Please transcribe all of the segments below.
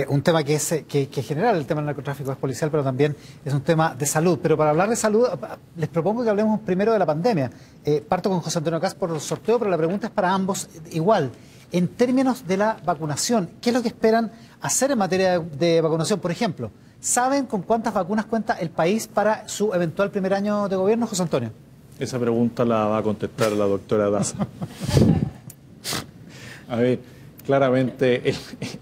Un tema que es general, el tema del narcotráfico es policial, pero también es un tema de salud. Pero para hablar de salud, les propongo que hablemos primero de la pandemia. Parto con José Antonio Kast por el sorteo, pero la pregunta es para ambos igual. En términos de la vacunación, ¿qué es lo que esperan hacer en materia de vacunación? Por ejemplo, ¿saben con cuántas vacunas cuenta el país para su eventual primer año de gobierno, José Antonio? Esa pregunta la va a contestar la doctora Daza. A ver, claramente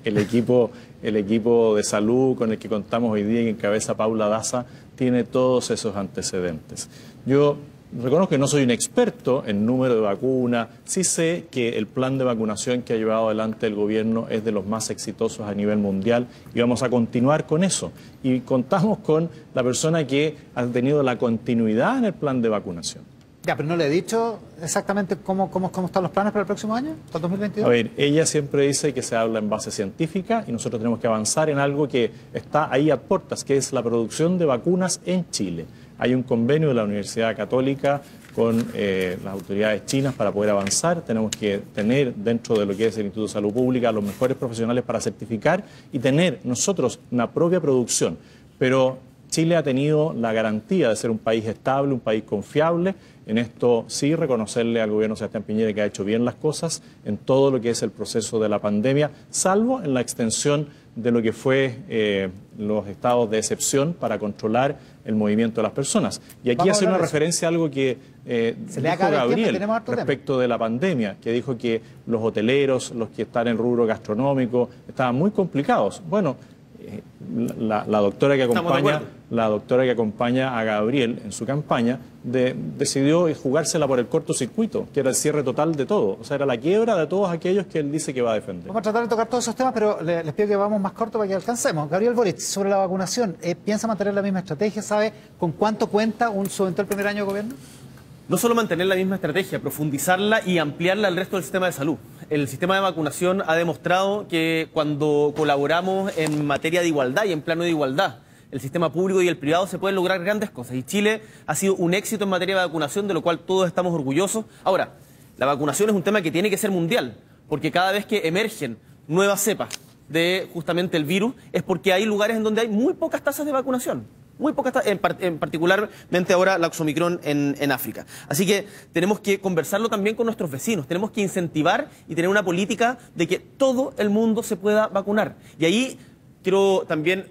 el equipo de salud con el que contamos hoy día y que encabeza Paula Daza tiene todos esos antecedentes. Yo reconozco que no soy un experto en número de vacunas, sí sé que el plan de vacunación que ha llevado adelante el gobierno es de los más exitosos a nivel mundial y vamos a continuar con eso. Y contamos con la persona que ha tenido la continuidad en el plan de vacunación. Ya, pero no le he dicho exactamente cómo están los planes para el próximo año, para el 2022. A ver, ella siempre dice que se habla en base científica y nosotros tenemos que avanzar en algo que está ahí a puertas, que es la producción de vacunas en Chile. Hay un convenio de la Universidad Católica con las autoridades chinas para poder avanzar. Tenemos que tener dentro de lo que es el Instituto de Salud Pública los mejores profesionales para certificar y tener nosotros una propia producción. Pero Chile ha tenido la garantía de ser un país estable, un país confiable. En esto sí reconocerle al gobierno de Sebastián Piñera que ha hecho bien las cosas en todo lo que es el proceso de la pandemia, salvo en la extensión de lo que fue los estados de excepción para controlar el movimiento de las personas. Y aquí hace una referencia a algo que dijo Gabriel respecto de la pandemia, que dijo que los hoteleros, los que están en rubro gastronómico, estaban muy complicados. Bueno, la doctora que acompaña a Gabriel en su campaña decidió jugársela por el cortocircuito, que era el cierre total de todo. O sea, era la quiebra de todos aquellos que él dice que va a defender. Vamos a tratar de tocar todos esos temas, pero les pido que vamos más corto para que alcancemos. Gabriel Boric, sobre la vacunación, ¿piensa mantener la misma estrategia? ¿Sabe con cuánto cuenta su eventual primer año de gobierno? No solo mantener la misma estrategia, profundizarla y ampliarla al resto del sistema de salud. El sistema de vacunación ha demostrado que cuando colaboramos en materia de igualdad y en plano de igualdad, el sistema público y el privado, se pueden lograr grandes cosas. Y Chile ha sido un éxito en materia de vacunación, de lo cual todos estamos orgullosos. Ahora, la vacunación es un tema que tiene que ser mundial, porque cada vez que emergen nuevas cepas de justamente el virus, es porque hay lugares en donde hay muy pocas tasas de vacunación. Muy pocas, particularmente ahora la Omicron en África. Así que tenemos que conversarlo también con nuestros vecinos, tenemos que incentivar y tener una política de que todo el mundo se pueda vacunar. Y ahí quiero también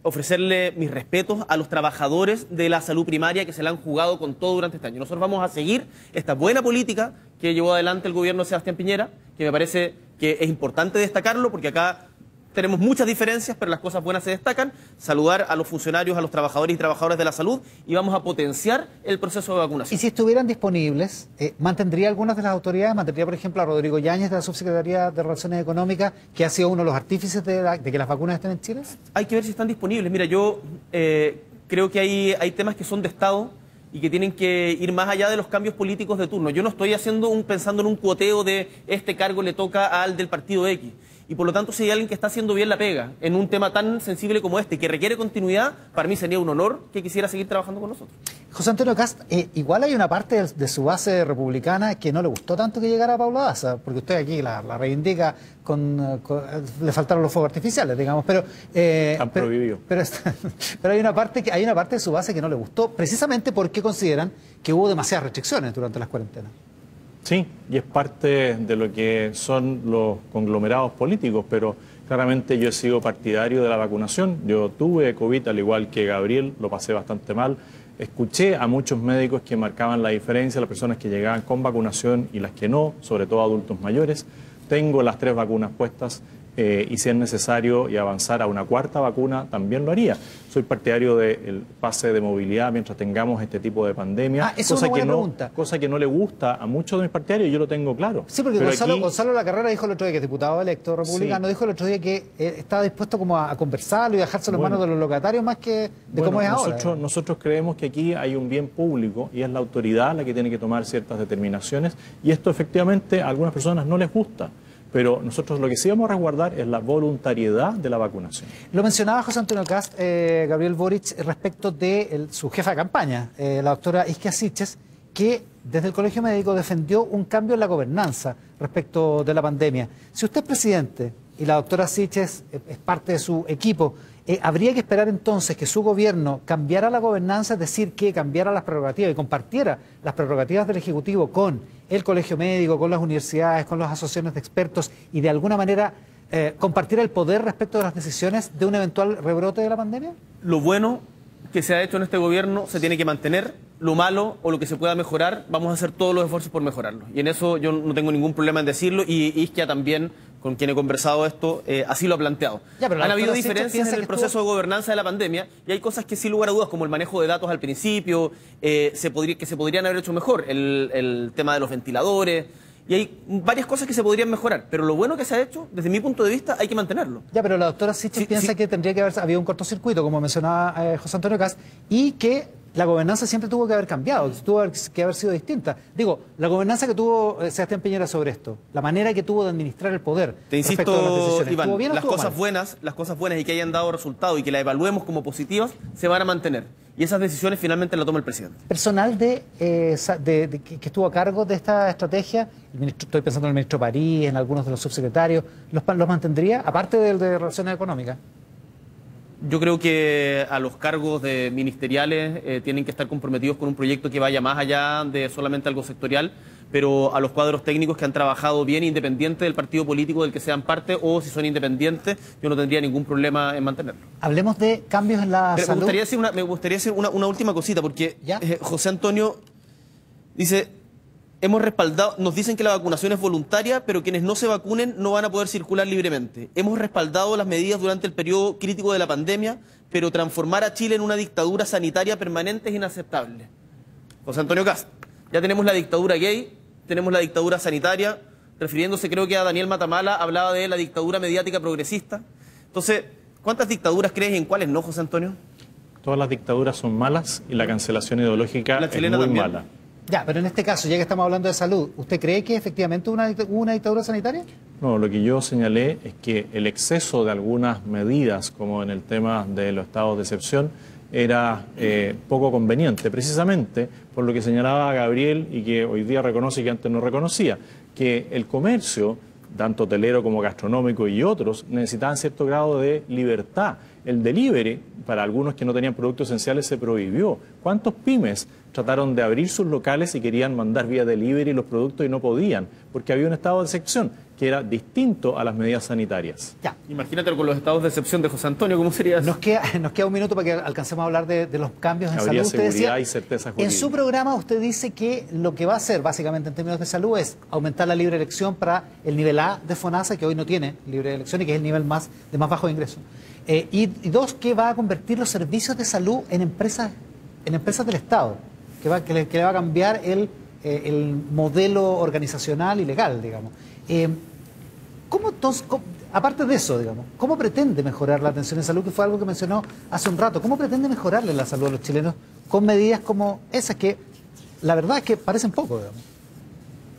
ofrecerle mis respetos a los trabajadores de la salud primaria que se la han jugado con todo durante este año. Nosotros vamos a seguir esta buena política que llevó adelante el gobierno de Sebastián Piñera, que me parece que es importante destacarlo porque acá tenemos muchas diferencias, pero las cosas buenas se destacan. Saludar a los funcionarios, a los trabajadores y trabajadoras de la salud y vamos a potenciar el proceso de vacunación. Y si estuvieran disponibles, ¿mantendría algunas de las autoridades? ¿Mantendría, por ejemplo, a Rodrigo Yáñez de la Subsecretaría de Relaciones Económicas, que ha sido uno de los artífices de que las vacunas estén en Chile? Hay que ver si están disponibles. Mira, yo creo que hay temas que son de Estado y que tienen que ir más allá de los cambios políticos de turno. Yo no estoy pensando en un cuoteo de este cargo le toca al del partido X. Y por lo tanto, si hay alguien que está haciendo bien la pega en un tema tan sensible como este, que requiere continuidad, para mí sería un honor que quisiera seguir trabajando con nosotros. José Antonio Kast, igual hay una parte de su base republicana que no le gustó tanto que llegara Paula Daza, porque usted aquí la reivindica le faltaron los fuegos artificiales, digamos, pero hay una parte de su base que no le gustó, precisamente porque consideran que hubo demasiadas restricciones durante las cuarentenas. Sí, y es parte de lo que son los conglomerados políticos, pero claramente yo he sido partidario de la vacunación. Yo tuve COVID al igual que Gabriel, lo pasé bastante mal. Escuché a muchos médicos que marcaban la diferencia, las personas que llegaban con vacunación y las que no, sobre todo adultos mayores. Tengo las 3 vacunas puestas y si es necesario y avanzar a una 4ª vacuna, también lo haría. Soy partidario del pase de movilidad mientras tengamos este tipo de pandemia, cosa que no le gusta a muchos de mis partidarios y yo lo tengo claro. Sí, porque Gonzalo Lacarrera dijo el otro día, que es diputado electo republicano, dijo el otro día que estaba dispuesto como a conversarlo y a dejárselo en manos de los locatarios más que de cómo es ahora. Nosotros creemos que aquí hay un bien público y es la autoridad la que tiene que tomar ciertas determinaciones y esto efectivamente a algunas personas no les gusta. Pero nosotros lo que sí vamos a resguardar es la voluntariedad de la vacunación. Lo mencionaba José Antonio Kast, Gabriel Boric, respecto de su jefa de campaña, la doctora Isquia Siches, que desde el Colegio Médico defendió un cambio en la gobernanza respecto de la pandemia. Si usted es presidente, y la doctora Siches es parte de su equipo. ¿Habría que esperar entonces que su gobierno cambiara la gobernanza, es decir, que cambiara las prerrogativas y compartiera las prerrogativas del Ejecutivo con el Colegio Médico, con las universidades, con las asociaciones de expertos y de alguna manera compartiera el poder respecto de las decisiones de un eventual rebrote de la pandemia? Lo bueno que se ha hecho en este gobierno se tiene que mantener. Lo malo o lo que se pueda mejorar, vamos a hacer todos los esfuerzos por mejorarlo. Y en eso yo no tengo ningún problema en decirlo, y Isquia también, con quien he conversado esto, así lo ha planteado. Han habido diferencias en el proceso de gobernanza de la pandemia, y hay cosas que sin lugar a dudas, como el manejo de datos al principio, que se podrían haber hecho mejor, el tema de los ventiladores, y hay varias cosas que se podrían mejorar, pero lo bueno que se ha hecho, desde mi punto de vista, hay que mantenerlo. Ya, pero la doctora Siches piensa que tendría que haber habido un cortocircuito, como mencionaba José Antonio Kast, y que la gobernanza siempre tuvo que haber cambiado, tuvo que haber sido distinta. Digo, la gobernanza que tuvo Sebastián Piñera sobre esto, la manera que tuvo de administrar el poder. Te insisto, Iván, las cosas buenas y que hayan dado resultado y que las evaluemos como positivas, se van a mantener. Y esas decisiones finalmente las toma el presidente. Personal que estuvo a cargo de esta estrategia, estoy pensando en el ministro París, en algunos de los subsecretarios, ¿los mantendría, aparte del de Relaciones Económicas? Yo creo que a los cargos ministeriales tienen que estar comprometidos con un proyecto que vaya más allá de solamente algo sectorial, pero a los cuadros técnicos que han trabajado bien, independiente del partido político del que sean parte, o si son independientes, yo no tendría ningún problema en mantenerlo. Hablemos de cambios en la salud. Me gustaría decir una última cosita, porque José Antonio dice: hemos respaldado, nos dicen que la vacunación es voluntaria, pero quienes no se vacunen no van a poder circular libremente. Hemos respaldado las medidas durante el periodo crítico de la pandemia, pero transformar a Chile en una dictadura sanitaria permanente es inaceptable. José Antonio Kast, ya tenemos la dictadura gay, tenemos la dictadura sanitaria, refiriéndose creo que a Daniel Matamala, hablaba de la dictadura mediática progresista. Entonces, ¿cuántas dictaduras crees y en cuáles no, José Antonio? Todas las dictaduras son malas y la cancelación ideológica es muy también mala. Ya, pero en este caso, ya que estamos hablando de salud, ¿usted cree que efectivamente hubo una dictadura sanitaria? No, lo que yo señalé es que el exceso de algunas medidas, como en el tema de los estados de excepción, era poco conveniente, precisamente por lo que señalaba Gabriel y que hoy día reconoce que antes no reconocía, que el comercio, tanto hotelero como gastronómico y otros, necesitaban cierto grado de libertad. El delivery, para algunos que no tenían productos esenciales, se prohibió. ¿Cuántos pymes trataron de abrir sus locales y querían mandar vía delivery los productos y no podían? Porque había un estado de excepción que era distinto a las medidas sanitarias. Ya. Imagínate con los estados de excepción de José Antonio, ¿cómo sería eso? Nos queda un minuto para que alcancemos a hablar de los cambios en Habría salud. Usted seguridad decía, y certeza jurídica. en su programa usted dice que lo que va a hacer básicamente en términos de salud es aumentar la libre elección para el nivel A de FONASA, que hoy no tiene libre elección y que es el nivel de más bajo ingreso. Y dos, que va a convertir los servicios de salud en empresas del Estado, que le va a cambiar el modelo organizacional y legal, digamos. Aparte de eso, digamos, ¿cómo pretende mejorar la atención en salud, que fue algo que mencionó hace un rato? ¿Cómo pretende mejorarle la salud a los chilenos con medidas como esas que la verdad es que parecen poco, digamos?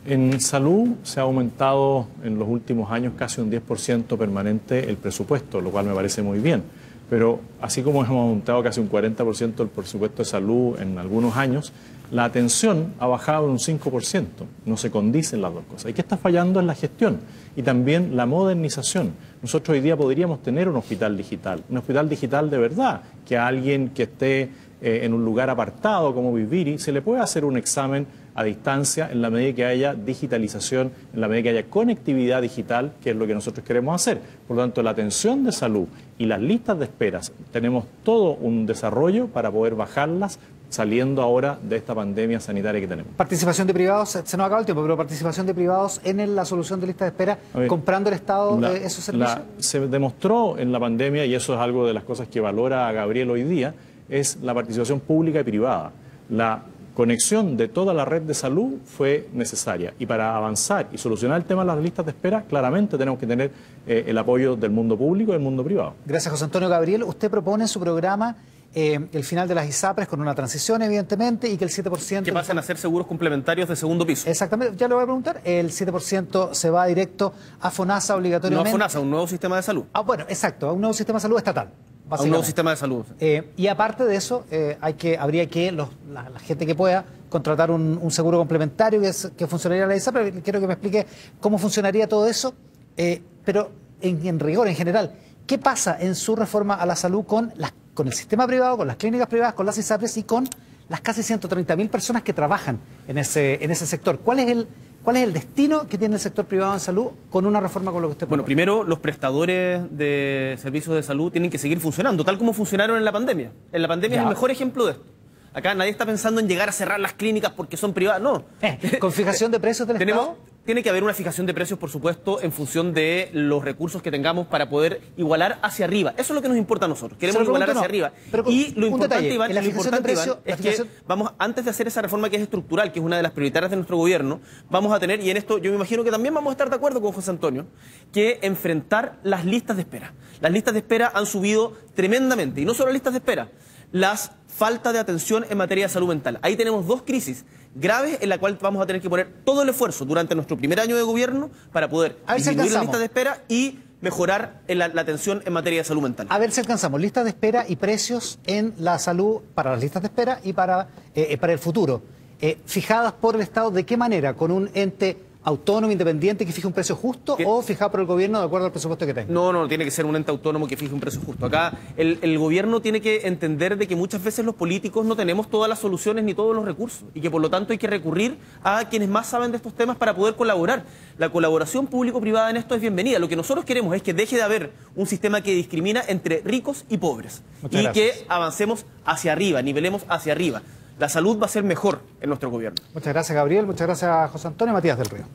En salud se ha aumentado en los últimos años casi un 10% permanente el presupuesto, lo cual me parece muy bien. Pero así como hemos aumentado casi un 40% el presupuesto de salud en algunos años, la atención ha bajado en un 5%. No se condicen las dos cosas. ¿Y qué está fallando? En la gestión y también la modernización. Nosotros hoy día podríamos tener un hospital digital de verdad, que a alguien que esté en un lugar apartado como Viviri se le puede hacer un examen a distancia en la medida que haya digitalización, en la medida que haya conectividad digital, que es lo que nosotros queremos hacer. Por lo tanto, la atención de salud y las listas de esperas, tenemos todo un desarrollo para poder bajarlas saliendo ahora de esta pandemia sanitaria que tenemos. Participación de privados, se nos acaba el tiempo, pero participación de privados en la solución de listas de espera, comprando el Estado esos servicios. Se demostró en la pandemia, y eso es algo de las cosas que valora Gabriel hoy día, es la participación pública y privada. La conexión de toda la red de salud fue necesaria, y para avanzar y solucionar el tema de las listas de espera, claramente tenemos que tener el apoyo del mundo público y del mundo privado. Gracias, José Antonio. Gabriel, usted propone en su programa el final de las ISAPRES con una transición, evidentemente, y que el 7%... Que pasan a ser seguros complementarios de segundo piso. Exactamente, ya le voy a preguntar. El 7% se va directo a FONASA obligatoriamente. No a FONASA, a un nuevo sistema de salud. Bueno, exacto, a un nuevo sistema de salud estatal. A un nuevo sistema de salud. Y aparte de eso, habría que la gente que pueda contratar un seguro complementario que funcionaría la ISAPRES. Quiero que me explique cómo funcionaría todo eso. Pero en rigor, en general, ¿qué pasa en su reforma a la salud con el sistema privado, con las clínicas privadas, con las ISAPRES y con las casi 130.000 personas que trabajan en ese sector? ¿Cuál es el destino que tiene el sector privado en salud con una reforma como lo que usted propone? Bueno, primero, los prestadores de servicios de salud tienen que seguir funcionando, tal como funcionaron en la pandemia. En la pandemia es el mejor ejemplo de esto. Acá nadie está pensando en llegar a cerrar las clínicas porque son privadas, no. ¿Con fijación de precios del Estado? Tiene que haber una fijación de precios, por supuesto, en función de los recursos que tengamos para poder igualar hacia arriba. Eso es lo que nos importa a nosotros. Queremos igualar hacia arriba. Y lo importante, Iván, es que vamos, antes de hacer esa reforma que es estructural, que es una de las prioritarias de nuestro gobierno, vamos a tener, y en esto yo me imagino que también vamos a estar de acuerdo con José Antonio, que enfrentar las listas de espera. Las listas de espera han subido tremendamente, y no solo listas de espera, las falta de atención en materia de salud mental. Ahí tenemos dos crisis graves en la cual vamos a tener que poner todo el esfuerzo durante nuestro primer año de gobierno para poder disminuir las listas de espera y mejorar la atención en materia de salud mental. A ver si alcanzamos listas de espera y precios en la salud para las listas de espera y para el futuro. Fijadas por el Estado, ¿de qué manera? ¿Con un ente autónomo, independiente, que fije un precio justo o fijado por el gobierno de acuerdo al presupuesto que tenga? No, tiene que ser un ente autónomo que fije un precio justo. Acá el gobierno tiene que entender de que muchas veces los políticos no tenemos todas las soluciones ni todos los recursos y que por lo tanto hay que recurrir a quienes más saben de estos temas para poder colaborar. La colaboración público-privada en esto es bienvenida. Lo que nosotros queremos es que deje de haber un sistema que discrimina entre ricos y pobres y que avancemos hacia arriba, nivelemos hacia arriba. La salud va a ser mejor en nuestro gobierno. Muchas gracias, Gabriel. Muchas gracias, José Antonio. Matías del Río.